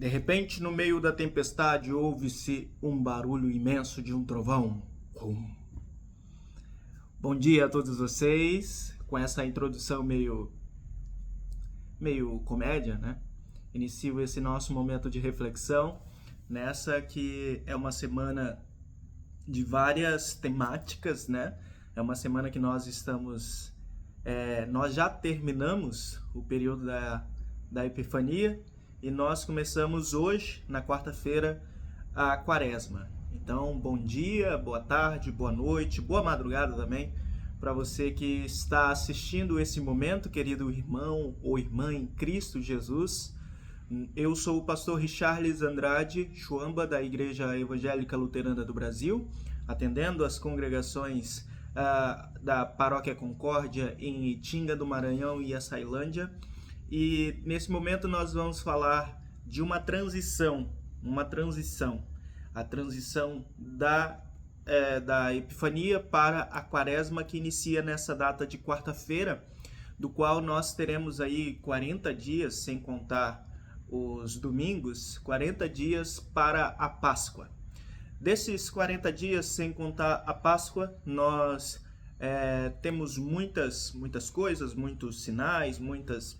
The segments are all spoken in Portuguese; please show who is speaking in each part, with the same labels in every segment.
Speaker 1: De repente, no meio da tempestade, ouve-se um barulho imenso de um trovão. Bom dia a todos vocês. Com essa introdução meio comédia, né? Inicio esse nosso momento de reflexão nessa que é uma semana de várias temáticas, né? É uma semana que nós estamos... nós já terminamos o período da Epifania e nós começamos hoje, na quarta-feira, a Quaresma. Então, bom dia, boa tarde, boa noite, boa madrugada também para você que está assistindo esse momento, querido irmão ou irmã em Cristo Jesus. Eu sou o pastor Richarles Andrade Chuamba, da Igreja Evangélica Luterana do Brasil, atendendo as congregações da Paróquia Concórdia em Itinga do Maranhão e Açailândia. E nesse momento nós vamos falar de uma transição, a transição da Epifania para a Quaresma, que inicia nessa data de quarta-feira, do qual nós teremos aí 40 dias, sem contar os domingos, 40 dias para a Páscoa. Desses 40 dias, sem contar a Páscoa, nós temos muitas coisas, muitos sinais, muitos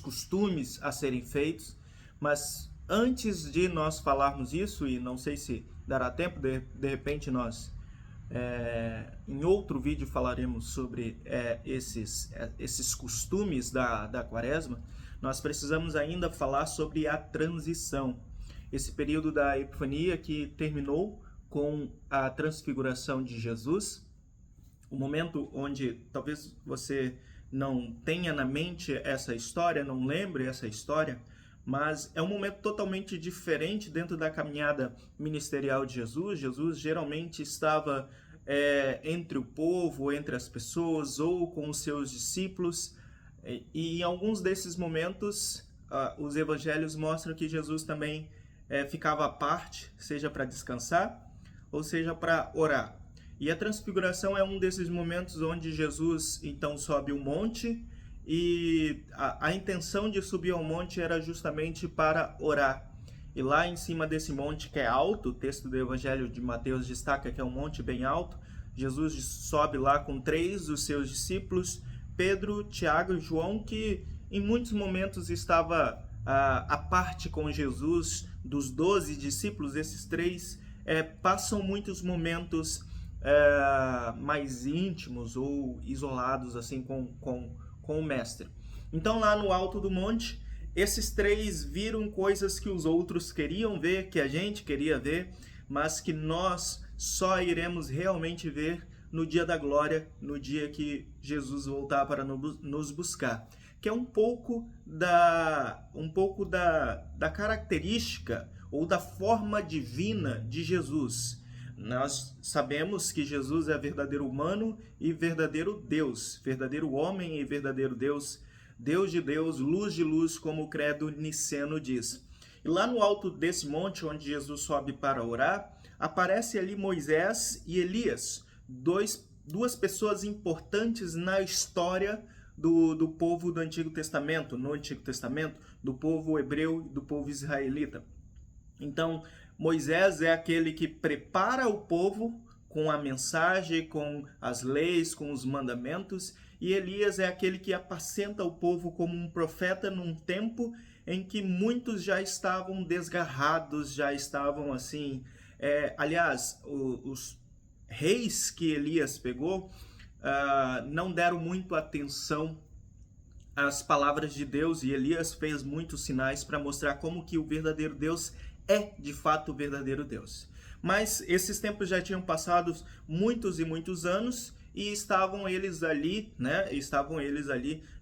Speaker 1: costumes a serem feitos, mas antes de nós falarmos isso, e não sei se dará tempo, de repente nós em outro vídeo falaremos sobre esses costumes da Quaresma, nós precisamos ainda falar sobre a transição, esse período da Epifania que terminou com a transfiguração de Jesus, o momento onde talvez você não tenha na mente essa história, não lembre essa história, mas é um momento totalmente diferente dentro da caminhada ministerial de Jesus. Jesus geralmente estava entre o povo, entre as pessoas ou com os seus discípulos, e em alguns desses momentos os evangelhos mostram que Jesus também ficava à parte, seja para descansar ou seja para orar. E a transfiguração é um desses momentos onde Jesus então sobe um monte, e a intenção de subir ao monte era justamente para orar. E lá em cima desse monte, que é alto, o texto do Evangelho de Mateus destaca que é um monte bem alto, Jesus sobe lá com 3 dos seus discípulos, Pedro, Tiago e João, que em muitos momentos estava à parte com Jesus. Dos 12 discípulos, esses 3 passam muitos momentos mais íntimos ou isolados assim com o mestre. Então lá no alto do monte, esses 3 viram coisas que os outros queriam ver, que a gente queria ver, mas que nós só iremos realmente ver no dia da glória, no dia que Jesus voltar para nos buscar, que é um pouco da característica ou da forma divina de Jesus. Nós sabemos que Jesus é verdadeiro humano e verdadeiro Deus, verdadeiro homem e verdadeiro Deus, Deus de Deus, luz de luz, como o credo niceno diz. E lá no alto desse monte, onde Jesus sobe para orar, aparece ali Moisés e Elias, duas pessoas importantes na história do povo do Antigo Testamento, no Antigo Testamento, do povo hebreu e do povo israelita. Então, Moisés é aquele que prepara o povo com a mensagem, com as leis, com os mandamentos, e Elias é aquele que apacenta o povo como um profeta num tempo em que muitos já estavam desgarrados, já estavam assim... aliás, os reis que Elias pegou não deram muito atenção às palavras de Deus, e Elias fez muitos sinais para mostrar como que o verdadeiro Deus é de fato o verdadeiro Deus. Mas esses tempos já tinham passado muitos e muitos anos, e estavam eles ali,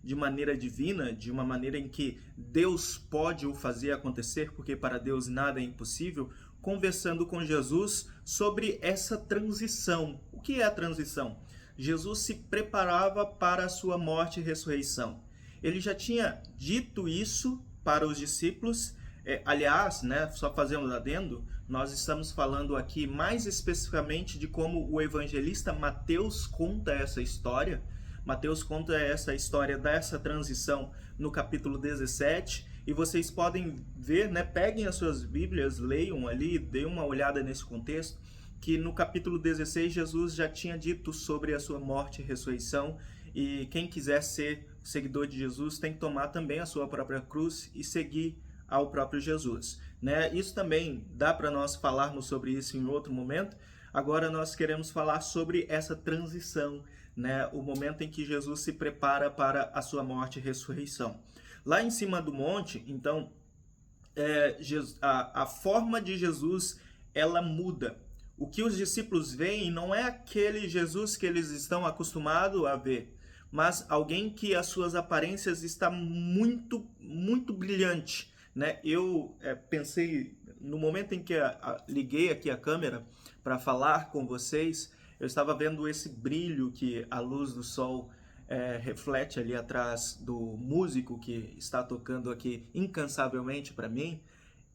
Speaker 1: de maneira divina, de uma maneira em que Deus pode o fazer acontecer, porque para Deus nada é impossível, conversando com Jesus sobre essa transição. O que é a transição? Jesus se preparava para a sua morte e ressurreição. Ele já tinha dito isso para os discípulos. Aliás, só fazendo um adendo, nós estamos falando aqui mais especificamente de como o evangelista Mateus conta essa história. Mateus conta essa história dessa transição no capítulo 17, E vocês podem ver, né, peguem as suas Bíblias, leiam ali, deem uma olhada nesse contexto, que no capítulo 16 Jesus já tinha dito sobre a sua morte e ressurreição, e quem quiser ser seguidor de Jesus tem que tomar também a sua própria cruz e seguir ao próprio Jesus, né? Isso também dá para nós falarmos sobre isso em outro momento. Agora nós queremos falar sobre essa transição, né? O momento em que Jesus se prepara para a sua morte e ressurreição. Lá em cima do monte, então, a forma de Jesus, ela muda. O que os discípulos veem não é aquele Jesus que eles estão acostumados a ver, mas alguém que as suas aparências está muito, muito brilhante, né? Eu pensei, no momento em que liguei aqui a câmera para falar com vocês, eu estava vendo esse brilho que a luz do sol reflete ali atrás do músico que está tocando aqui incansavelmente para mim,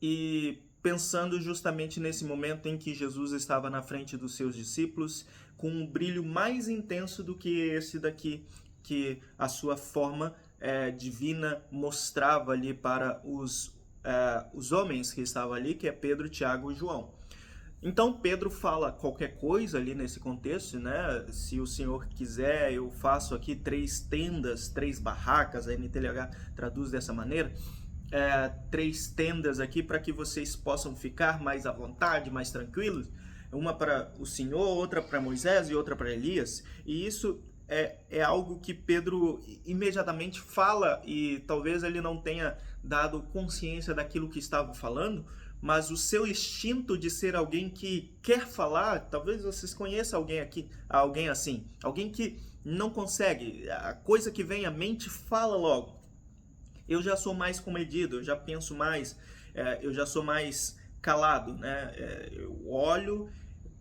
Speaker 1: e pensando justamente nesse momento em que Jesus estava na frente dos seus discípulos, com um brilho mais intenso do que esse daqui, que a sua forma divina mostrava ali para os homens que estavam ali, que é Pedro, Tiago e João. Então Pedro fala qualquer coisa ali nesse contexto, né? Se o Senhor quiser, eu faço aqui 3 tendas, 3 barracas, a NTLH traduz dessa maneira, 3 tendas aqui para que vocês possam ficar mais à vontade, mais tranquilos, uma para o Senhor, outra para Moisés e outra para Elias. E isso é algo que Pedro imediatamente fala, e talvez ele não tenha dado consciência daquilo que estava falando, mas o seu instinto de ser alguém que quer falar, talvez vocês conheçam alguém aqui, alguém assim, alguém que não consegue, a coisa que vem à mente fala logo. Eu já sou mais comedido, eu já penso mais, eu já sou mais calado, né? Eu olho,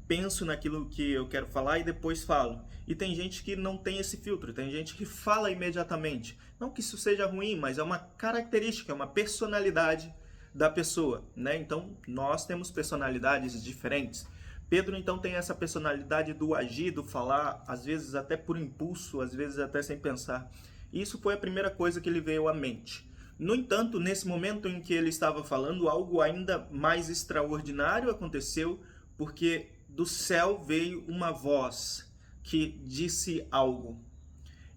Speaker 1: penso naquilo que eu quero falar e depois falo. E tem gente que não tem esse filtro, tem gente que fala imediatamente. Não que isso seja ruim, mas é uma característica, é uma personalidade da pessoa, né? Então, nós temos personalidades diferentes. Pedro, então, tem essa personalidade do agir, do falar, às vezes até por impulso, às vezes até sem pensar. Isso foi a primeira coisa que lhe veio à mente. No entanto, nesse momento em que ele estava falando, algo ainda mais extraordinário aconteceu, porque do céu veio uma voz que disse algo.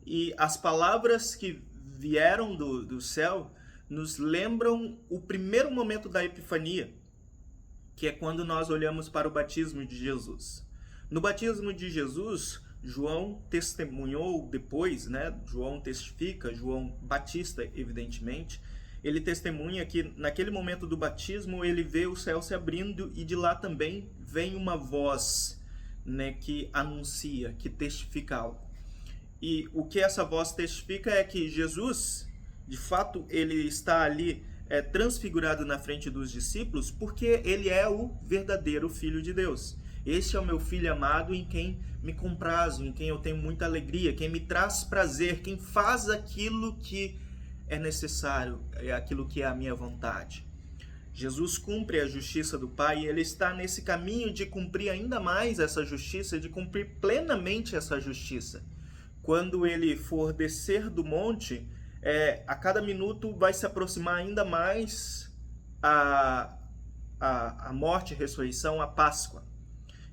Speaker 1: E as palavras que vieram do céu nos lembram o primeiro momento da Epifania, que é quando nós olhamos para o batismo de Jesus. No batismo de Jesus, João testemunhou depois, né? João testifica, João Batista, evidentemente, ele testemunha que naquele momento do batismo ele vê o céu se abrindo e de lá também vem uma voz, né, que anuncia, que testifica algo. E o que essa voz testifica é que Jesus, de fato, ele está ali transfigurado na frente dos discípulos porque ele é o verdadeiro Filho de Deus. Este é o meu Filho amado em quem me comprazo, em quem eu tenho muita alegria, quem me traz prazer, quem faz aquilo que é necessário, é aquilo que é a minha vontade. Jesus cumpre a justiça do Pai e ele está nesse caminho de cumprir ainda mais essa justiça, de cumprir plenamente essa justiça. Quando ele for descer do monte, a cada minuto vai se aproximar ainda mais a morte, a ressurreição, a Páscoa.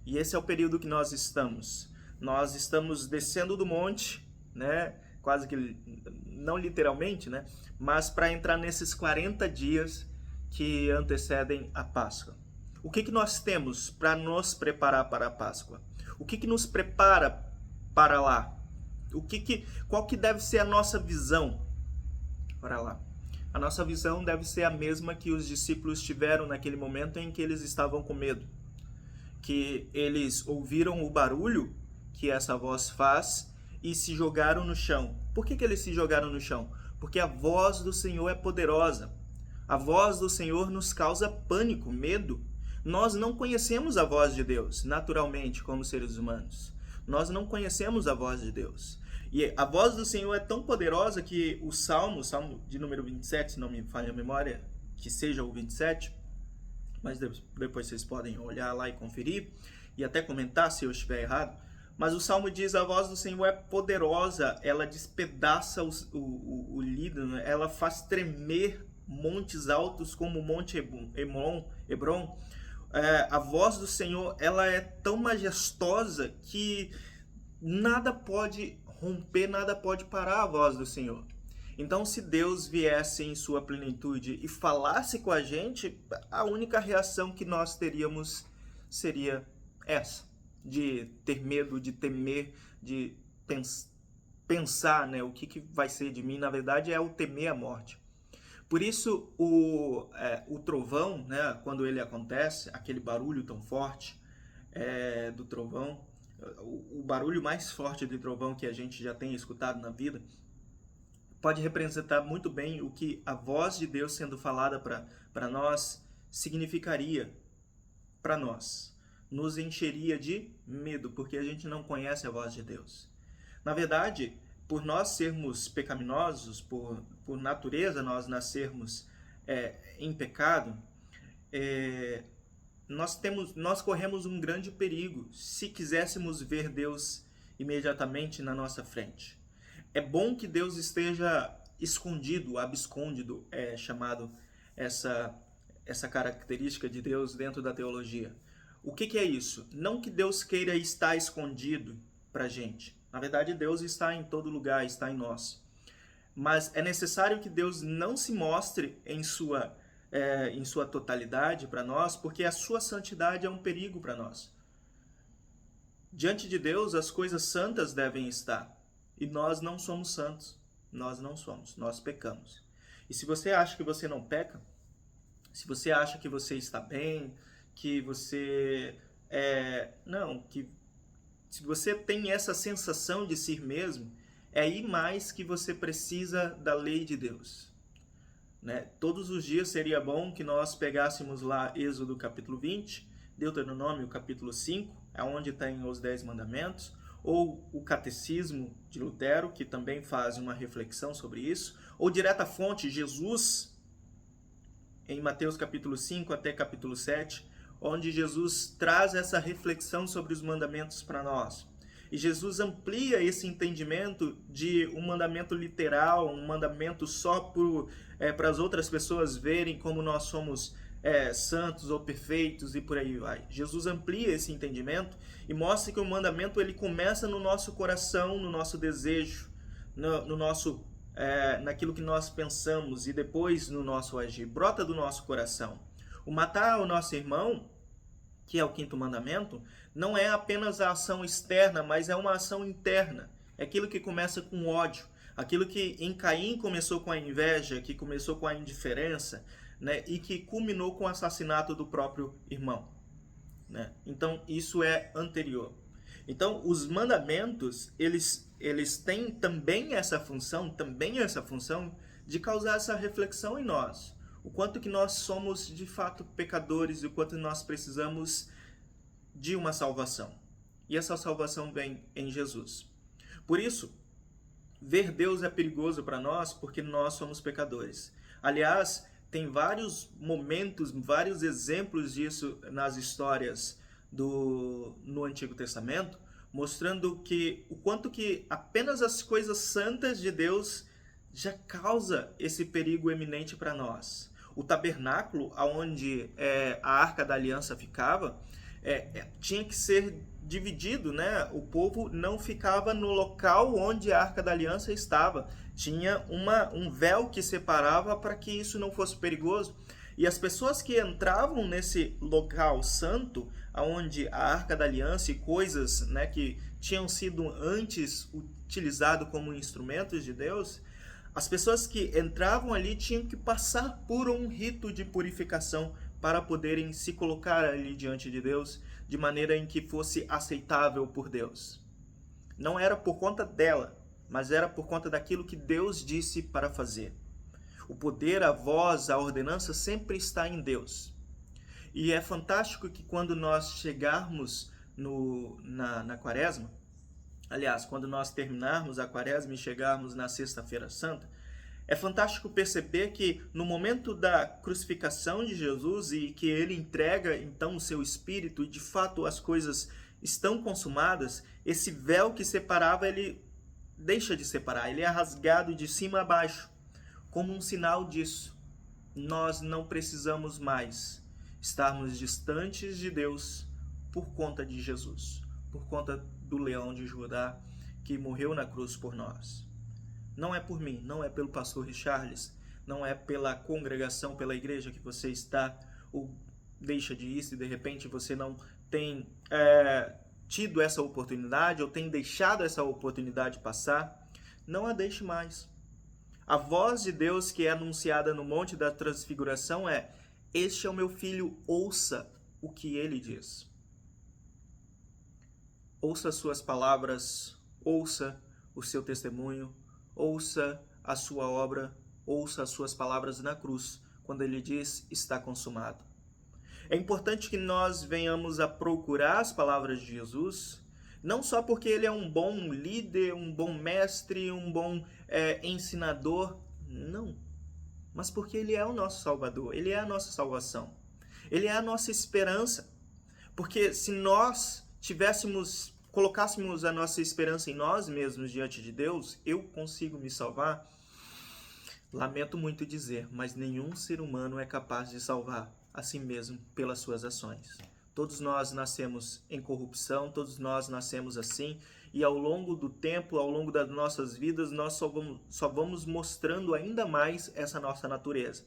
Speaker 1: E esse é o período que nós estamos. Nós estamos descendo do monte, né? Quase que, não literalmente, né? Mas para entrar nesses 40 dias que antecedem a Páscoa. O que nós temos para nos preparar para a Páscoa? O que nos prepara para lá? Qual que deve ser a nossa visão para lá? A nossa visão deve ser a mesma que os discípulos tiveram naquele momento em que eles estavam com medo. Que eles ouviram o barulho que essa voz faz e se jogaram no chão. Por que eles se jogaram no chão? Porque a voz do Senhor é poderosa. A voz do Senhor nos causa pânico, medo. Nós não conhecemos a voz de Deus, naturalmente, como seres humanos. Nós não conhecemos a voz de Deus. E a voz do Senhor é tão poderosa que o Salmo de número 27, se não me falha a memória, que seja o 27, mas depois vocês podem olhar lá e conferir, e até comentar se eu estiver errado, mas o Salmo diz: a voz do Senhor é poderosa, ela despedaça o líder, ela faz tremer montes altos como o Monte Hebron, a voz do Senhor, ela é tão majestosa que nada pode romper, nada pode parar a voz do Senhor. Então, se Deus viesse em sua plenitude e falasse com a gente, a única reação que nós teríamos seria essa, de ter medo, de temer, de pensar, né, o que vai ser de mim. Na verdade, é o temer a morte. Por isso, o trovão, né, quando ele acontece, aquele barulho tão forte do trovão, o barulho mais forte de trovão que a gente já tem escutado na vida, pode representar muito bem o que a voz de Deus sendo falada para nós significaria para nós. Nos encheria de medo, porque a gente não conhece a voz de Deus. Na verdade, por nós sermos pecaminosos, por natureza nós em pecado, nós corremos um grande perigo se quiséssemos ver Deus imediatamente na nossa frente. É bom que Deus esteja escondido, abscôndido, é chamado essa característica de Deus dentro da teologia. O que é isso? Não que Deus queira estar escondido para a gente. Na verdade, Deus está em todo lugar, está em nós. Mas é necessário que Deus não se mostre em sua totalidade para nós, porque a sua santidade é um perigo para nós. Diante de Deus, as coisas santas devem estar. E nós não somos santos. Nós não somos. Nós pecamos. E se você acha que você não peca, se você acha que você está bem, que você se você tem essa sensação de si mesmo, é aí mais que você precisa da lei de Deus. Né? Todos os dias seria bom que nós pegássemos lá Êxodo capítulo 20, Deuteronômio capítulo 5, onde tem os 10 mandamentos, ou o Catecismo de Lutero, que também faz uma reflexão sobre isso, ou direta fonte, Jesus, em Mateus capítulo 5 até capítulo 7, onde Jesus traz essa reflexão sobre os mandamentos para nós. E Jesus amplia esse entendimento de um mandamento literal, um mandamento só para as outras pessoas verem como nós somos santos ou perfeitos e por aí vai. Jesus amplia esse entendimento e mostra que o mandamento ele começa no nosso coração, no nosso desejo, naquilo que nós pensamos e depois no nosso agir. Brota do nosso coração. O matar o nosso irmão, que é o 5º mandamento, não é apenas a ação externa, mas é uma ação interna. É aquilo que começa com ódio, aquilo que em Caim começou com a inveja, que começou com a indiferença, né, e que culminou com o assassinato do próprio irmão. Né? Então, isso é anterior. Então, os mandamentos, eles têm também essa função de causar essa reflexão em nós. O quanto que nós somos de fato pecadores e o quanto nós precisamos de uma salvação. E essa salvação vem em Jesus. Por isso, ver Deus é perigoso para nós porque nós somos pecadores. Aliás, tem vários momentos, vários exemplos disso nas histórias no Antigo Testamento, mostrando que o quanto que apenas as coisas santas de Deus já causa esse perigo eminente para nós. O tabernáculo, onde a Arca da Aliança ficava, tinha que ser dividido, né? O povo não ficava no local onde a Arca da Aliança estava. Tinha um véu que separava para que isso não fosse perigoso. E as pessoas que entravam nesse local santo, onde a Arca da Aliança e coisas, né, que tinham sido antes utilizadas como instrumentos de Deus, as pessoas que entravam ali tinham que passar por um rito de purificação para poderem se colocar ali diante de Deus de maneira em que fosse aceitável por Deus. Não era por conta dela, mas era por conta daquilo que Deus disse para fazer. O poder, a voz, a ordenança sempre está em Deus. E é fantástico que quando nós chegarmos na Quaresma, aliás, quando nós terminarmos a Quaresma e chegarmos na Sexta-feira Santa, é fantástico perceber que no momento da crucificação de Jesus e que ele entrega então o seu espírito e de fato as coisas estão consumadas, esse véu que separava, ele deixa de separar, ele é rasgado de cima a baixo, como um sinal disso. nós não precisamos mais estarmos distantes de Deus por conta de Jesus, por conta do leão de Judá que morreu na cruz por nós. Não é por mim, não é pelo pastor Richarles, não é pela congregação, pela igreja que você está ou deixa de ir, se de repente você não tem tido essa oportunidade ou tem deixado essa oportunidade passar, não a deixe mais. A voz de Deus que é anunciada no Monte da Transfiguração é: este é o meu filho, ouça o que ele diz. Ouça as suas palavras, ouça o seu testemunho, ouça a sua obra, ouça as suas palavras na cruz, quando ele diz: está consumado. É importante que nós venhamos a procurar as palavras de Jesus, não só porque ele é um bom líder, um bom mestre, um bom ensinador, não. Mas porque ele é o nosso Salvador, ele é a nossa salvação, ele é a nossa esperança. Porque se nós colocássemos a nossa esperança em nós mesmos diante de Deus, eu consigo me salvar? Lamento muito dizer, mas nenhum ser humano é capaz de salvar a si mesmo pelas suas ações. Todos nós nascemos em corrupção, todos nós nascemos assim, e ao longo do tempo, ao longo das nossas vidas, nós só vamos mostrando ainda mais essa nossa natureza.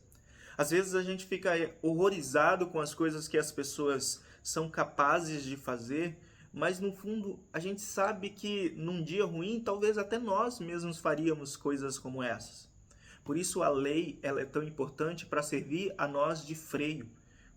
Speaker 1: Às vezes a gente fica horrorizado com as coisas que as pessoas são capazes de fazer, mas no fundo a gente sabe que num dia ruim, talvez até nós mesmos faríamos coisas como essas. Por isso a lei ela é tão importante para servir a nós de freio,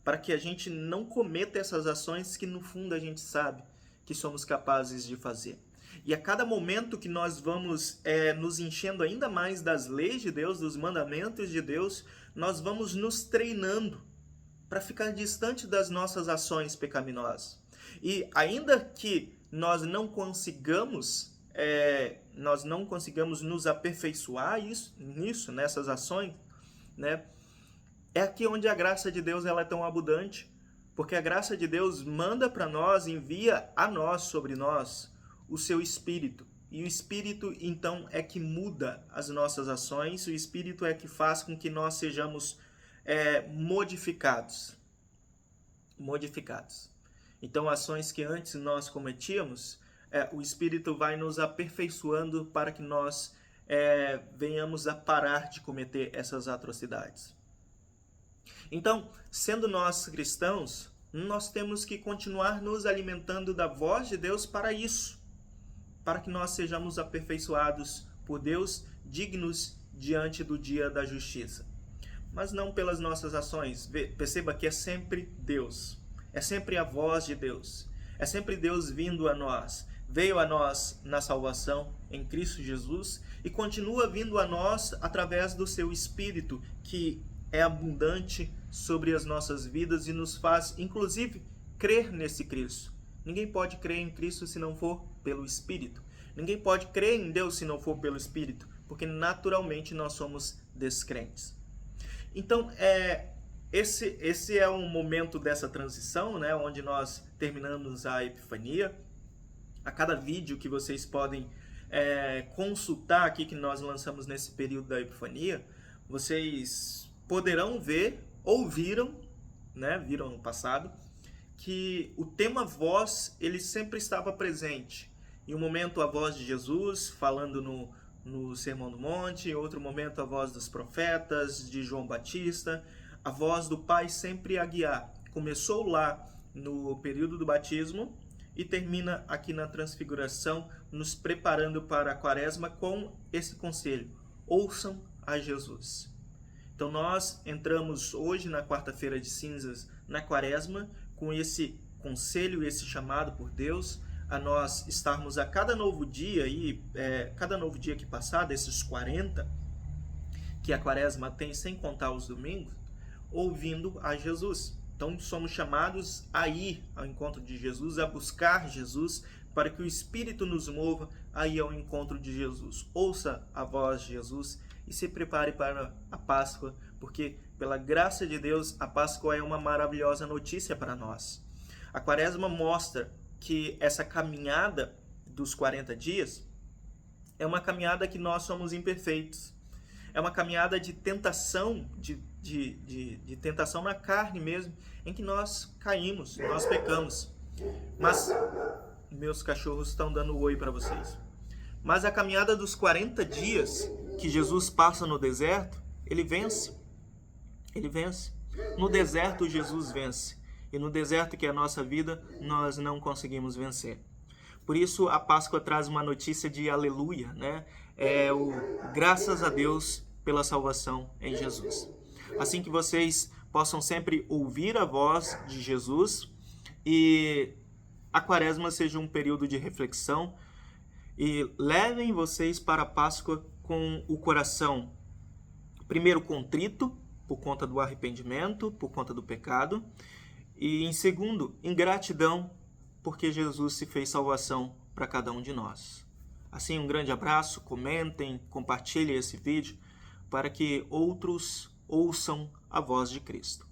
Speaker 1: para que a gente não cometa essas ações que no fundo a gente sabe que somos capazes de fazer. E a cada momento que nós vamos nos enchendo ainda mais das leis de Deus, dos mandamentos de Deus, nós vamos nos treinando para ficar distante das nossas ações pecaminosas. E ainda que nós não consigamos nos aperfeiçoar nessas ações, né? É aqui onde a graça de Deus ela é tão abundante, porque a graça de Deus manda para nós, envia a nós, sobre nós, o seu Espírito. E o Espírito, então, é que muda as nossas ações, o Espírito é que faz com que nós sejamos modificados. Então, ações que antes nós cometíamos, o Espírito vai nos aperfeiçoando para que nós venhamos a parar de cometer essas atrocidades. Então, sendo nós cristãos, nós temos que continuar nos alimentando da voz de Deus para isso, para que nós sejamos aperfeiçoados por Deus, dignos diante do dia da justiça. Mas não pelas nossas ações. Perceba que é sempre Deus, é sempre a voz de Deus, é sempre Deus vindo a nós. Veio a nós na salvação em Cristo Jesus e continua vindo a nós através do seu Espírito, que é abundante sobre as nossas vidas e nos faz, inclusive, crer nesse Cristo. Ninguém pode crer em Cristo se não for pelo Espírito. Ninguém pode crer em Deus se não for pelo Espírito, porque naturalmente nós somos descrentes. Então, esse é um momento dessa transição, né, onde nós terminamos a Epifania. A cada vídeo que vocês podem consultar aqui, que nós lançamos nesse período da Epifania, vocês poderão ver, ou viram no passado, que o tema voz, ele sempre estava presente. Em um momento a voz de Jesus, falando no Sermão do Monte, em outro momento a voz dos profetas, de João Batista, a voz do Pai sempre a guiar. Começou lá no período do batismo e termina aqui na transfiguração, nos preparando para a quaresma com esse conselho: ouçam a Jesus. Então nós entramos hoje na quarta-feira de cinzas, na quaresma, com esse conselho, esse chamado por Deus, a nós estarmos a cada novo dia, cada novo dia que passar, desses 40, que a quaresma tem, sem contar os domingos, ouvindo a Jesus. Então somos chamados a ir ao encontro de Jesus, a buscar Jesus, para que o Espírito nos mova a ir ao encontro de Jesus. Ouça a voz de Jesus e se prepare para a Páscoa, porque pela graça de Deus a Páscoa é uma maravilhosa notícia para nós. A quaresma mostra que essa caminhada dos 40 dias é uma caminhada que nós somos imperfeitos. é uma caminhada de tentação, de tentação na carne mesmo, em que nós caímos, nós pecamos. Mas meus cachorros estão dando oi para vocês. Mas a caminhada dos 40 dias que Jesus passa no deserto, ele vence. Ele vence. No deserto, Jesus vence. E no deserto, que é a nossa vida, nós não conseguimos vencer. Por isso, a Páscoa traz uma notícia de aleluia, né? Graças a Deus pela salvação em Jesus. Assim que vocês possam sempre ouvir a voz de Jesus e a Quaresma seja um período de reflexão e levem vocês para a Páscoa com o coração, primeiro, contrito, por conta do arrependimento, por conta do pecado, e em segundo, em gratidão, porque Jesus se fez salvação para cada um de nós. Assim, um grande abraço, comentem, compartilhem esse vídeo para que outros ouçam a voz de Cristo.